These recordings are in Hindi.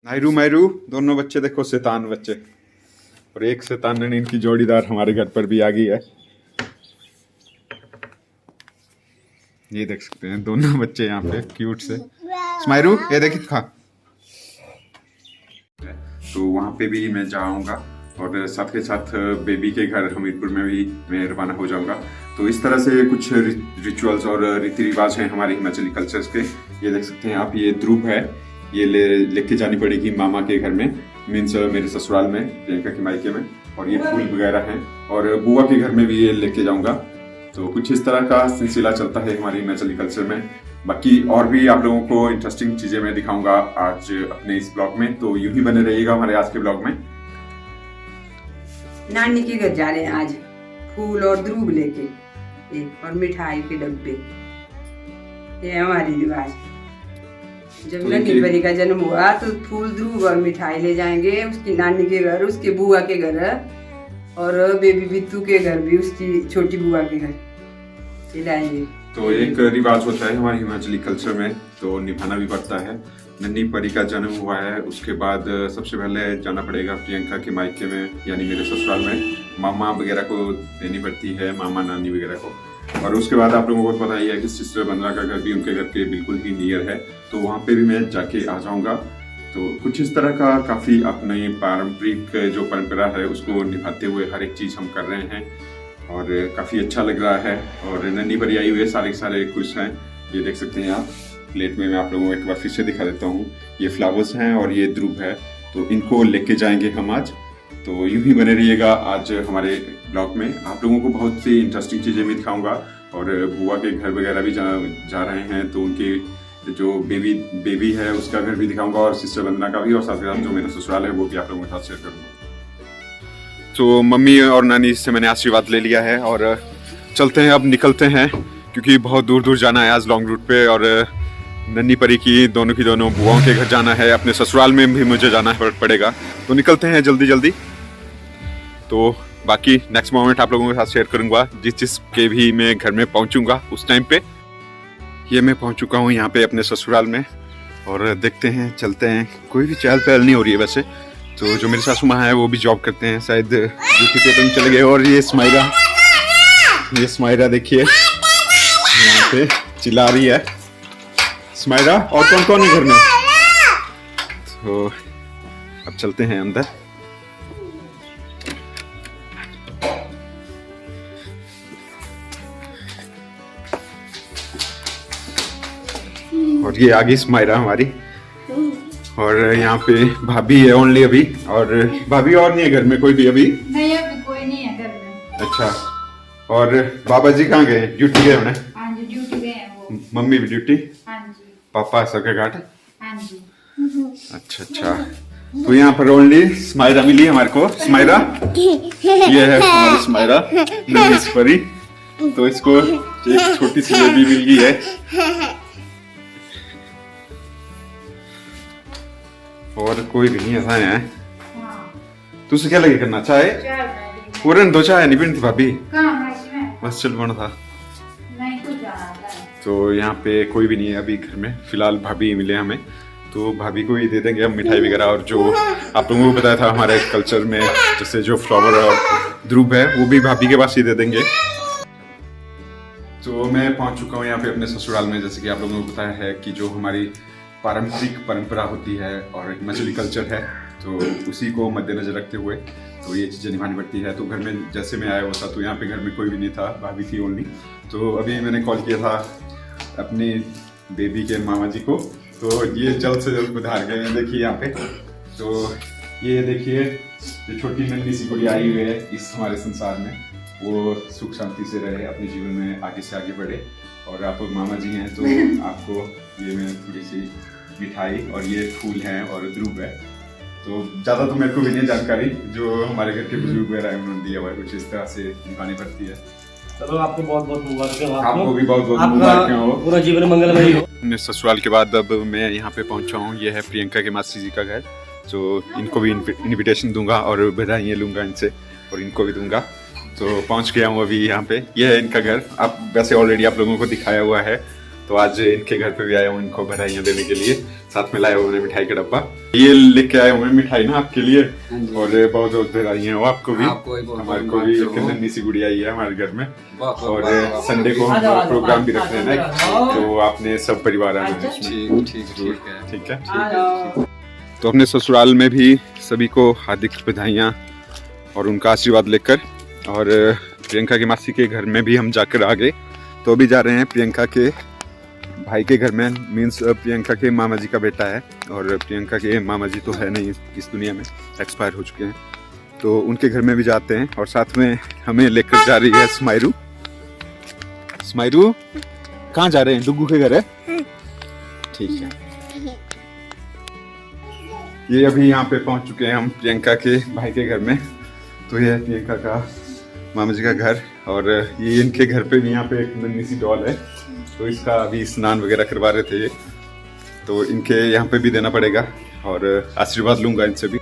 नायरू मैरू दोनों बच्चे देखो, शैतान बच्चे। और एक शैतान इनकी जोड़ीदार हमारे घर पर भी आ गई है। ये देख सकते हैं दोनों बच्चे यहाँ पे क्यूट से। स्माइरू ये देखिए खा। तो वहाँ पे भी मैं जाऊँगा और साथ के साथ बेबी के घर हमीरपुर में भी मैं रवाना हो जाऊँगा। तो इस तरह से कुछ रिचुअल्स और रीति रिवाज हैं हमारे हिमाचली कल्चर्स के। ये देख सकते हैं आप, ये ध्रुव है, ये लेके जानी पड़ेगी मामा के घर में, मीन्स मेरे ससुराल में, प्रियंका के मायके में। और ये फूल वगैरह हैं और बुआ के घर में भी ये लेके जाऊंगा। तो कुछ इस तरह का सिलसिला चलता है हमारे हिमाचली कल्चर में। बाकी और भी आप लोगों को इंटरेस्टिंग चीजें मैं दिखाऊंगा आज अपने इस ब्लॉग में, तो यूं ही बने रहिएगा हमारे आज के ब्लॉग में। नानी के घर जा रहे हैं आज, फूल और ध्रुव लेके और मिठाई के डब्बे। ये हमारी रिवाज। जब नन्ही परी का जन्म हुआ तो फूल, ध्रुव और मिठाई ले जाएंगे उसकी नानी के घर, उसके बुआ के घर, और बेबी बिट्टू के घर भी उसकी छोटी बुआ के घर खिलाएंगे। तो एक रिवाज होता है हमारे हिमाचली कल्चर में, तो निभाना भी पड़ता है। नन्ही परी का जन्म हुआ है, उसके बाद सबसे पहले जाना पड़ेगा प्रियंका के मायके में, यानी मेरे ससुराल में। मामा वगैरह को देनी पड़ती है, मामा नानी वगैरह को। और उसके बाद आप लोगों को पता ही है कि सिस्टर बंदना का घर भी उनके घर के बिल्कुल ही नियर है, तो वहाँ पे भी मैं जाके आ जाऊँगा। तो कुछ इस तरह का काफ़ी अपने पारंपरिक जो परंपरा है उसको निभाते हुए हर एक चीज़ हम कर रहे हैं और काफ़ी अच्छा लग रहा है। और नन्ही परी आई हुई है, सारे खुश हैं। ये देख सकते हैं आप, प्लेट में मैं आप लोगों को एक बार फिर से दिखा देता हूँ। ये फ्लावर्स हैं और ये ध्रुव है, तो इनको लेके जाएंगे हम आज। तो यूं ही बने रहिएगा आज हमारे ब्लॉग में। आप लोगों को बहुत सी इंटरेस्टिंग चीज़ें भी दिखाऊंगा और बुआ के घर वगैरह भी जा रहे हैं, तो उनके जो बेबी है उसका घर भी दिखाऊंगा और सिस्टर वंदना का भी, और साथ ही साथ जो मेरा ससुराल है वो भी आप लोगों के साथ शेयर करूंगा। तो मम्मी और नानी से मैंने आशीर्वाद ले लिया है और चलते हैं, अब निकलते हैं क्योंकि बहुत दूर दूर जाना है आज लॉन्ग रूट पे। और नन्ही परी की दोनों बुआओं के घर जाना है, अपने ससुराल में भी मुझे जाना पड़ेगा। तो निकलते हैं जल्दी जल्दी। तो बाकी नेक्स्ट मोमेंट आप लोगों के साथ शेयर करूंगा जिस के भी मैं घर में पहुंचूंगा उस टाइम पे। ये मैं पहुंच चुका हूं यहाँ पे अपने ससुराल में और देखते हैं, चलते हैं। कोई भी चहल पहल नहीं हो रही है वैसे। तो जो मेरी सासू माँ है वो भी जॉब करते हैं, शायद ड्यूटी पे तो चले गए। और ये स्माइरा देखिए यहाँ पे चिल्ला रही है। स्माइरा और कौन कौन है घर में? तो अब चलते हैं अंदर। और ये आगे स्माइरा हमारी, और यहाँ पे भाभी है ओनली अभी। और भाभी और नहीं है घर में कोई भी अभी? नहीं, अभी कोई नहीं है घर में। अच्छा, और बाबा जी कहाँ गए? ड्यूटी गए होने? हाँ जी, ड्यूटी गए हैं वो। मम्मी भी ड्यूटी? हाँ जी। पापा सबके घाट? हाँ जी। अच्छा। तो यहाँ पर ओनली स्माइरा मिली हमारे को। स्माइरा ये है हमारी स्माइरा नन्ही परी। तो इसको एक छोटी सी बेबी मिल गई है और कोई भी नहीं ऐसा है। तुझसे क्या लगे करना? चाय पूरन दो, चाय नहीं पीनी थी भाभी? बस चल बना था। तो यहाँ पे कोई भी नहीं है अभी घर में, फिलहाल भाभी मिले हमें, तो भाभी को ही दे देंगे हम मिठाई वगैरह। और जो आप लोगों को बताया था हमारे कल्चर में जैसे जो फ्लावर और ध्रुव है वो भी भाभी के पास ही दे देंगे। तो मैं पहुंच चुका हूँ यहाँ पे अपने ससुराल में। जैसे कि आप लोगों को बताया है कि जो हमारी पारंपरिक परंपरा होती है और हिमाचली कल्चर है, तो उसी को मद्देनजर रखते हुए तो ये चीज़ें निभानी पड़ती है। तो घर में जैसे मैं आया हुआ था तो यहाँ पे घर में कोई भी नहीं था, भाभी थी ओनली। तो अभी मैंने कॉल किया था अपनी बेबी के मामा जी को, तो ये जल्द से जल्द पधार गए हैं। देखिए यहाँ पे, तो ये देखिए जो छोटी नन्ही सी गुड़िया आई हुई है इस हमारे संसार में, वो सुख शांति से रहे, अपने जीवन में आगे से आगे बढ़े। और आप मामा जी हैं तो आपको ये मैं थोड़ी सी मिठाई और ये फूल हैं और ध्रुव है। तो ज़्यादा तो मेरे को भी नहीं जानकारी, जो हमारे घर के बुजुर्ग वगैरह हैं उन्होंने दिया हुआ है। कुछ इस तरह से निभानी पड़ती है। चलो आपको बहुत बहुत मुबारक हो। आपको भी बहुत बहुत मुबारक हो, पूरा जीवन मंगलमय हो। अपने ससुराल के बाद अब मैं यहाँ पे पहुँचा हूँ। ये है प्रियंका के मासी जी का घर, तो इनको भी इनविटेशन दूंगा और बधाइयाँ लूँगा इनसे और इनको भी दूंगा। तो पहुँच गया हूँ अभी यहाँ पे। ये है इनका घर। आप वैसे ऑलरेडी आप लोगों को दिखाया हुआ है तो आज इनके घर पे भी आया हूँ इनको बधाइयाँ देने के लिए। साथ में लाया हूँ उन्हें मिठाई का डब्बा, ये लेके आया हूँ मिठाई ना आपके लिए। और बहुत बहुत बधाइयाँ हो आपको भी, हमारे को भी। एक नन्ही सी गुड़िया आई है हमारे घर में। और संडे को हम प्रोग्राम भी रख रहे हैं ना, तो आपने सब परिवार आना है इसमें। ठीक है। तो अपने ससुराल में भी सभी को हार्दिक बधाइयाँ और उनका आशीर्वाद लेकर। और प्रियंका की मासी के घर में भी हम जाकर आ गए, तो अभी जा रहे हैं प्रियंका के भाई के घर में। मीन्स प्रियंका के मामा जी का बेटा है, और प्रियंका के मामा जी तो है नहीं इस दुनिया में, एक्सपायर हो चुके हैं। तो उनके घर में भी जाते हैं, और साथ में हमें लेकर जा रही है स्माइरू। स्माइरू कहाँ जा रहे हैं? डुगू के घर है। ठीक है। ये अभी यहाँ पे पहुँच चुके हैं हम प्रियंका के भाई के घर में। तो ये है प्रियंका का मामा जी का घर, और ये इनके घर पे भी यहाँ पे एक नन्ही सी डॉल है, तो इसका अभी स्नान वगैरह करवा रहे थे ये, तो इनके यहाँ पे भी देना पड़ेगा और आशीर्वाद लूंगा इनसे भी।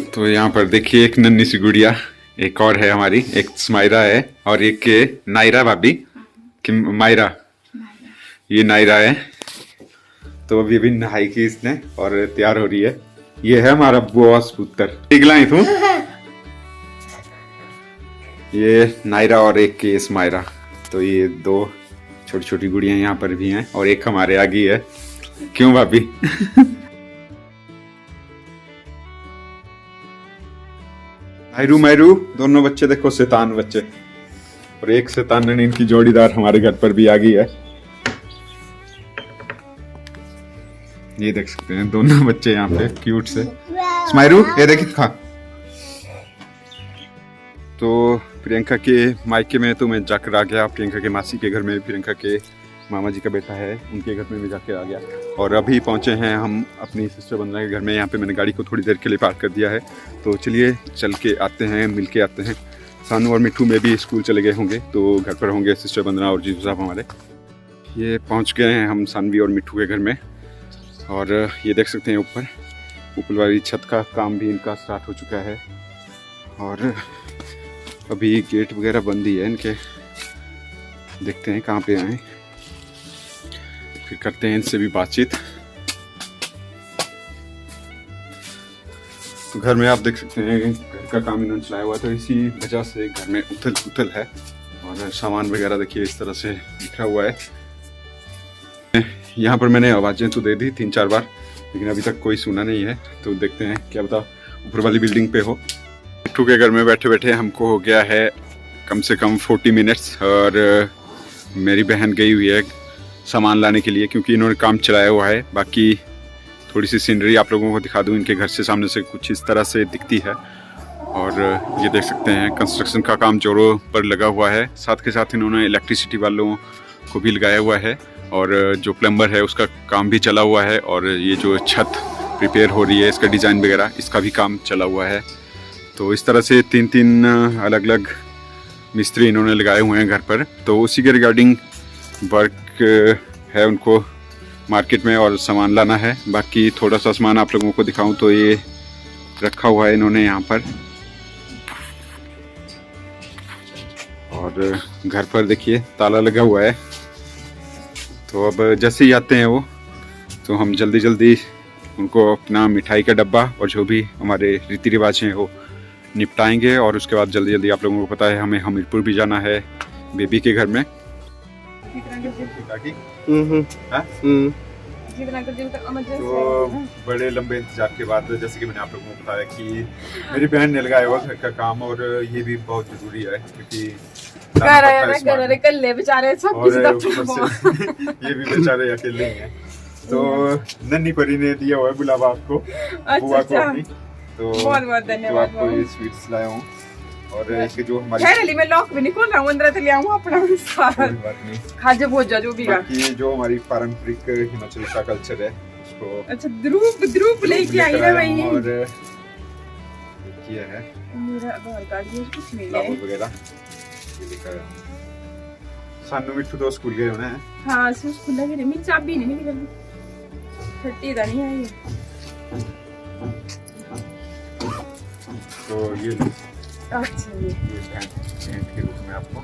तो यहाँ पर देखिए एक नन्ही सी गुड़िया, एक और है हमारी, एक स्माइरा है और एक नायरा भाभी कि मायरा, ये नायरा है। तो अभी अभी नहाई की इसने और तैयार हो रही है। ये है हमारा बॉस पुत्र। पिघलाई तू। ये नायरा और एक के स्माइरा। तो ये दो छोटी छोटी गुड़ियां यहाँ पर भी हैं, और एक हमारे आगे है। क्यों भाभी? मायरू मायरू दोनों बच्चे देखो, शैतान बच्चे। और एक शैतान इनकी जोड़ीदार हमारे घर पर भी आ गई है। ये देख सकते हैं दोनों बच्चे यहाँ पे क्यूट से। स्माइरू ये देखिए खा। तो प्रियंका के मायके में तो मैं जाकर आ गया, प्रियंका के मासी के घर में प्रियंका के मामा जी का बेटा है, उनके घर में भी जाके आ गया। और अभी पहुंचे हैं हम अपनी सिस्टर बंदना के घर में। यहाँ पे मैंने गाड़ी को थोड़ी देर के लिए पार्क कर दिया है, तो चलिए चल के आते हैं, मिल के आते हैं। सानू और मिट्ठू में भी स्कूल चले गए होंगे, तो घर पर होंगे सिस्टर बंदना और जीजू साहब हमारे। ये पहुँच गए हैं हम सानवी और मिट्ठू के घर में। और ये देख सकते हैं ऊपर वाली छत का काम भी इनका स्टार्ट हो चुका है। और अभी गेट वगैरह बंद ही है इनके, देखते हैं कहाँ पे आए, फिर करते हैं इनसे भी बातचीत। तो घर में आप देख सकते हैं घर का काम इन्होंने चलाया हुआ, तो इसी वजह से घर में उथल पुथल है। और सामान वगैरह देखिए इस तरह से बिखरा हुआ है। यहाँ पर मैंने आवाज़ें तो दे दी 3-4 बार, लेकिन अभी तक कोई सुना नहीं है। तो देखते हैं क्या पता ऊपर वाली बिल्डिंग पे हो। मिट्ठू के घर में बैठे बैठे हमको हो गया है कम से कम 40 मिनट्स। और मेरी बहन गई हुई है सामान लाने के लिए, क्योंकि इन्होंने काम चलाया हुआ है। बाकी थोड़ी सी सीनरी आप लोगों को दिखा दूँ। इनके घर से सामने से कुछ इस तरह से दिखती है। और ये देख सकते हैं कंस्ट्रक्शन का काम जोरों पर लगा हुआ है। साथ के साथ इन्होंने इलेक्ट्रिसिटी वालों को भी लगाया हुआ है, और जो प्लम्बर है उसका काम भी चला हुआ है। और ये जो छत प्रिपेयर हो रही है, इसका डिज़ाइन वगैरह, इसका भी काम चला हुआ है। तो इस तरह से 3-3 अलग अलग मिस्त्री इन्होंने लगाए हुए हैं घर पर। तो उसी के रिगार्डिंग वर्क है उनको मार्केट में और सामान लाना है। बाकी थोड़ा सा सामान आप लोगों को दिखाऊं तो ये रखा हुआ है इन्होंने यहाँ पर। और घर पर देखिए ताला लगा हुआ है। तो अब जैसे ही आते हैं वो, तो हम जल्दी जल्दी उनको अपना मिठाई का डब्बा और जो भी हमारे रीति रिवाज हैं वो निपटाएंगे। और उसके बाद जल्दी जल्दी, आप लोगों को पता है हमें हमीरपुर भी जाना है बेबी के घर में। तो बड़े लंबे इंतजार के बाद, जैसे कि मैंने आप लोगों को बताया कि मेरी बहन ने लगाया हुआ घर का काम, और ये भी बहुत जरूरी है क्योंकि बेचारे सब ये भी बेचारे अकेले हैं। तो नन्ही परी ने दिया हुआ है बुलावा आपको, बुआ को अपनी। तो बहुत धन्यवाद। तो आपको ये स्वीट्स लाया हूँ। और इसके जो हमारी मैं लॉक भी नहीं खोल रहा हूँ, अंदर से ले आऊँ अपना खाजे भोजा जो भी का। बाकी जो हमारी पारंपरिक हिमाचल का कल्चर है उसको, अच्छा ध्रुव लेके आई है भाई। और ये है मेरा आधार कार्ड, ये कुछ नहीं है वगैरह ये लिखा है। सानू मिट्ठू तो स्कूल गए होना है। हाँ स्कूल लगे नहीं, मेरी चाबी नहीं निकल फटी था नहीं है ये। तो ये अच्छा ये पेंट के रूप में आपको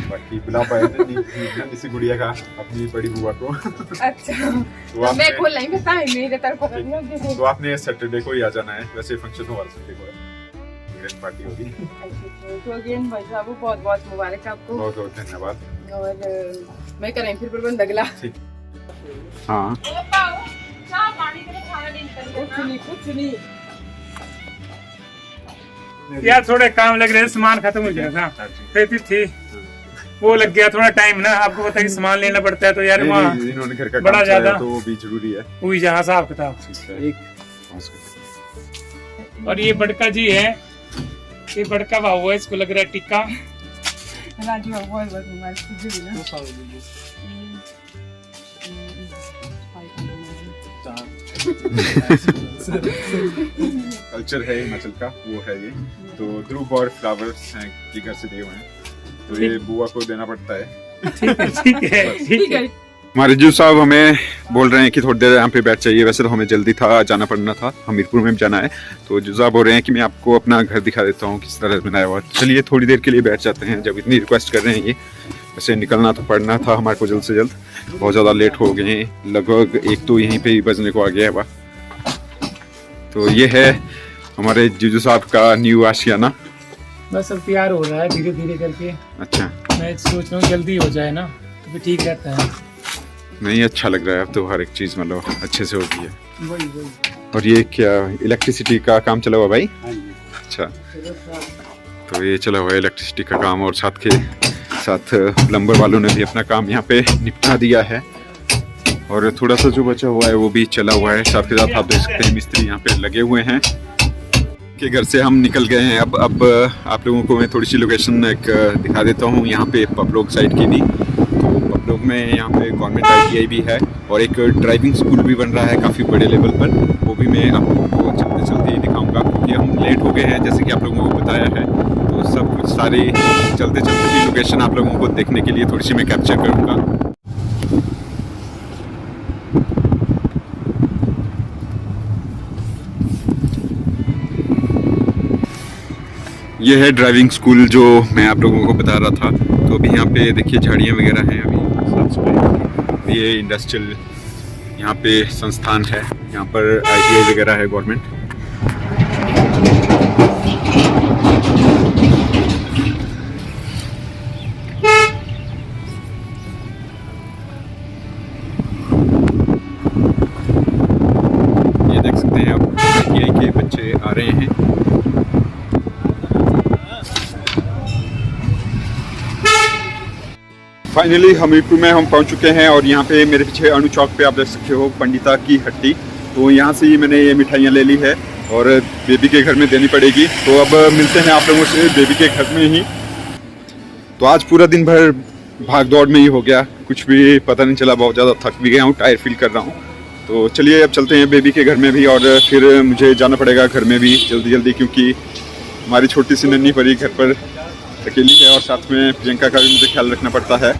बाकी बुला पाए नन्ही सी गुड़िया का अपनी बड़ी बुआ को। अच्छा तो मैं खोल नहीं पता है मेरे तरफ तो आपने सैटरडे को ही आ जाना है, वैसे फंक्शन तो हमारे संडे को है, ग्रैंड पार्टी होगी। तो अगेन भाई साहब बहुत बहुत मुबारक आपको, बहुत बहुत धन्यवाद। और मैं करें फिर प्रबंध अगला। हाँ कुछ नहीं यार थोड़े काम लग रहे हैं, सामान खत्म हो गया था, खेती थी वो लग गया थोड़ा टाइम ना, आपको पता है कि सामान लेना पड़ता है तो यार वहाँ इन्होंने घर का बड़ा काम ज्यादा तो वो भी जरूरी है। हुई जहाँ हिसाब किताब। और ये बड़का जी है, ये बड़का भाव है, इसको लग रहा है टिक्का। राजू बहुत बहुत मुबारक तुझे भी ना। कल्चर है हिमाचल का, वो है ये। तो ध्रुव और फ्लावर्स हैं ये घर से दिए हुए हैं, तो ये बुआ को देना पड़ता है। ठीक है। हमारे जीव साहब हमें बोल रहे हैं कि थोड़ी देर यहाँ पे बैठ जाइए, वैसे तो हमें जल्दी था, जाना पड़ना था, हमीरपुर में भी जाना है। तो जीव साहब बोल रहे हैं कि मैं आपको अपना घर दिखा देता हूँ किस तरह बनाया हुआ। चलिए थोड़ी देर के लिए बैठ जाते हैं, जब इतनी रिक्वेस्ट कर रहे हैं ये। वैसे निकलना तो पड़ना था हमारे को जल्द से जल्द, बहुत ज़्यादा लेट हो गए हैं, लगभग एक तो यहीं पे ही बजने को आ गया है वह। तो ये है हमारे जीजू साहब का न्यू आशियाना। बस अब तैयार हो रहा है धीरे धीरे करके। अच्छा, मैं सोच रहा हूँ जल्दी हो जाए ना तो फिर ठीक रहता है। नहीं अच्छा लग रहा है अब तो, हर एक चीज़ मतलब अच्छे से होती है। वही और ये क्या इलेक्ट्रिसिटी का काम चला हुआ भाई? अच्छा, तो ये चला हुआ है इलेक्ट्रिसिटी का काम, और साथ के साथ प्लम्बर वालों ने भी अपना काम यहाँ पे निपटा दिया है, और थोड़ा सा जो बचा हुआ है वो भी चला हुआ है। साथ के साथ आप देख सकते हैं मिस्त्री यहाँ पे लगे हुए हैं। के घर से हम निकल गए हैं, अब आप लोगों को मैं थोड़ी सी लोकेशन एक दिखा देता हूँ यहाँ पे पपलोग साइड की भी। तो पपलोग में यहाँ पे गवर्नमेंट ITI भी है, और एक ड्राइविंग स्कूल भी बन रहा है काफ़ी बड़े लेवल पर, वो भी मैं आप लोगों को चलते चलते ही दिखाऊंगा, क्योंकि हम लेट हो गए हैं जैसे कि आप लोगों को बताया है। तो सब कुछ सारी चलते चलते ही लोकेशन आप लोगों को देखने के लिए थोड़ी सी मैं कैप्चर करूँगा। ये है ड्राइविंग स्कूल जो मैं आप लोगों को बता रहा था। तो अभी यहाँ पे देखिए झाड़ियाँ वगैरह हैं अभी साफ सफाई। ये इंडस्ट्रियल यहाँ पे संस्थान है, यहाँ पर ITI वगैरह है गवर्नमेंट। ये देख सकते हैं अब ITI के बच्चे आ रहे हैं। फाइनली हमीरपुर में हम पहुंच चुके हैं, और यहाँ पे मेरे पीछे अणु चौक पे आप देख सकते हो पंडिता की हट्टी। तो यहाँ से ही मैंने ये मिठाइयाँ ले ली है, और बेबी के घर में देनी पड़ेगी। तो अब मिलते हैं आप लोगों से बेबी के घर में ही। तो आज पूरा दिन भर भाग दौड़ में ही हो गया, कुछ भी पता नहीं चला, बहुत ज़्यादा थक भी गया हूँ, टायर फील कर रहा हूँ। तो चलिए अब चलते हैं बेबी के घर में भी, और फिर मुझे जाना पड़ेगा घर में भी जल्दी जल्दी, क्योंकि हमारी छोटी सी नन्ही परी घर पर अकेली है, और साथ में प्रियंका का भी मुझे ख्याल रखना पड़ता है।